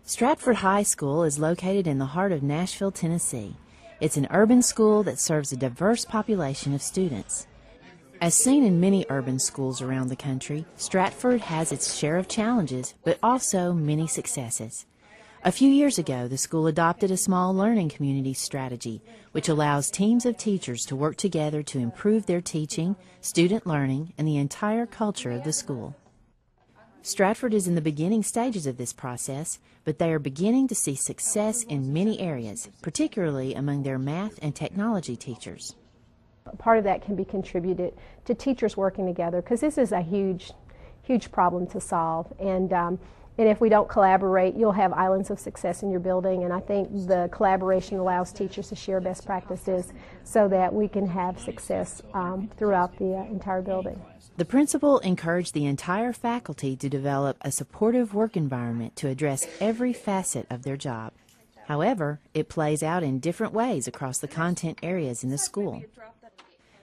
Stratford High School is located in the heart of Nashville, Tennessee. It's an urban school that serves a diverse population of students. As seen in many urban schools around the country, Stratford has its share of challenges, but also many successes. A few years ago, the school adopted a small learning community strategy, which allows teams of teachers to work together to improve their teaching, student learning, and the entire culture of the school. Stratford is in the beginning stages of this process, but they are beginning to see success in many areas, particularly among their math and technology teachers. Part of that can be contributed to teachers working together, because this is a huge problem to solve. And if we don't collaborate, you'll have islands of success in your building, and I think the collaboration allows teachers to share best practices so that we can have success throughout the entire building. The principal encouraged the entire faculty to develop a supportive work environment to address every facet of their job. However, it plays out in different ways across the content areas in the school.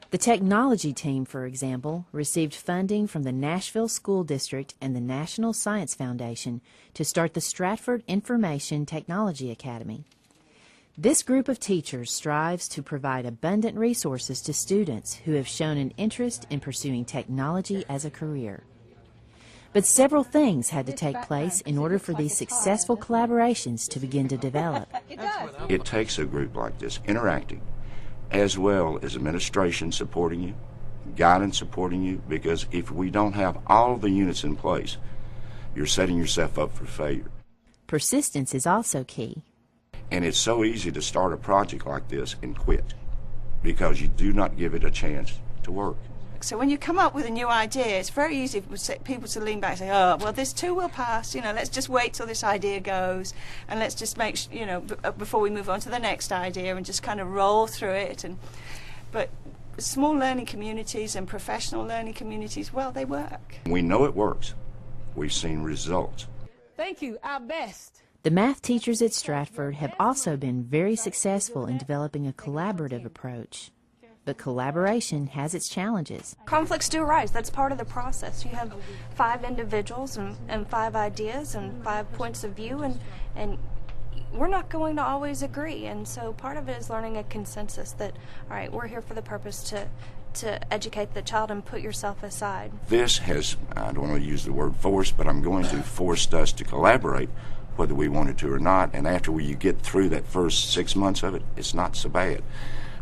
The technology team, for example, received funding from the Nashville School District and the National Science Foundation to start the Stratford Information Technology Academy. This group of teachers strives to provide abundant resources to students who have shown an interest in pursuing technology as a career. But several things had to take place in order for these successful collaborations to begin to develop. It takes a group like this, interacting, as well as administration supporting you, guidance supporting you, because if we don't have all the units in place, you're setting yourself up for failure. Persistence is also key. And it's so easy to start a project like this and quit because you do not give it a chance to work. So when you come up with a new idea, it's very easy for people to lean back and say, oh, well, this too will pass, let's just wait till this idea goes, and let's just make, before we move on to the next idea, and just kind of roll through it. But small learning communities and professional learning communities, well, they work. We know it works. We've seen results. Thank you, our best. The math teachers at Stratford have also been very successful in developing a collaborative approach. But collaboration has its challenges. Conflicts do arise. That's part of the process. You have 5 individuals and 5 ideas and 5 points of view, and we're not going to always agree. And so part of it is learning a consensus that, all right, we're here for the purpose to educate the child and put yourself aside. This has, I don't want to use the word force, but I'm going to force us to collaborate whether we wanted to or not. And after you get through that first 6 months of it, it's not so bad.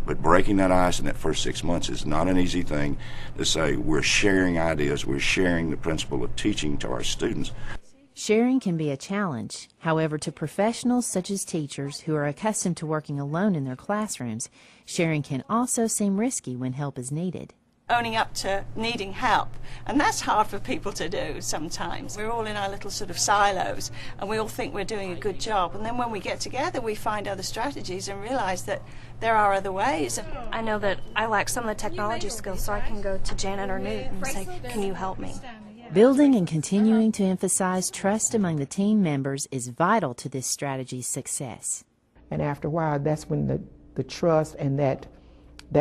But breaking that ice in that first 6 months is not an easy thing to say. We're sharing ideas. We're sharing the principle of teaching to our students. Sharing can be a challenge. However, to professionals such as teachers who are accustomed to working alone in their classrooms, sharing can also seem risky when help is needed. Owning up to needing help, and that's hard for people to do sometimes. We're all in our little sort of silos, and we all think we're doing a good job, and then when we get together we find other strategies and realize that there are other ways. I know that I lack some of the technology skills, so I can go to Janet or Newt and say, can you help me? Building and continuing to emphasize trust among the team members is vital to this strategy's success. And after a while, that's when the trust and that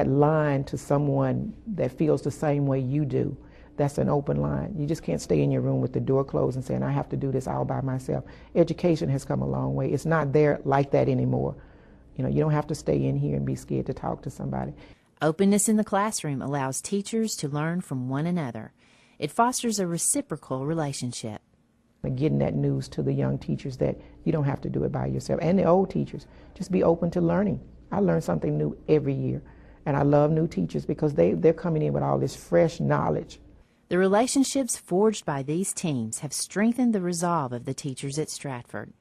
line to someone that feels the same way you do, that's an open line. You just can't stay in your room with the door closed and saying, I have to do this all by myself. Education has come a long way. It's not there like that anymore. You don't have to stay in here and be scared to talk to somebody. Openness in the classroom allows teachers to learn from one another. It fosters a reciprocal relationship. Getting that news to the young teachers that you don't have to do it by yourself, and the old teachers, just be open to learning. I learn something new every year. And I love new teachers because they're coming in with all this fresh knowledge. The relationships forged by these teams have strengthened the resolve of the teachers at Stratford.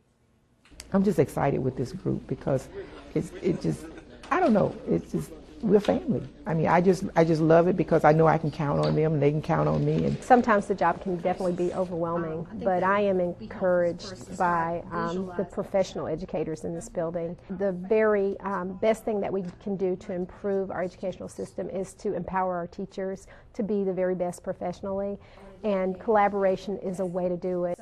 I'm just excited with this group because I don't know, we're family. I mean, I just love it because I know I can count on them and they can count on me. And sometimes the job can definitely be overwhelming, but I am encouraged by the professional educators in this building. The very best thing that we can do to improve our educational system is to empower our teachers to be the very best professionally, and collaboration is a way to do it.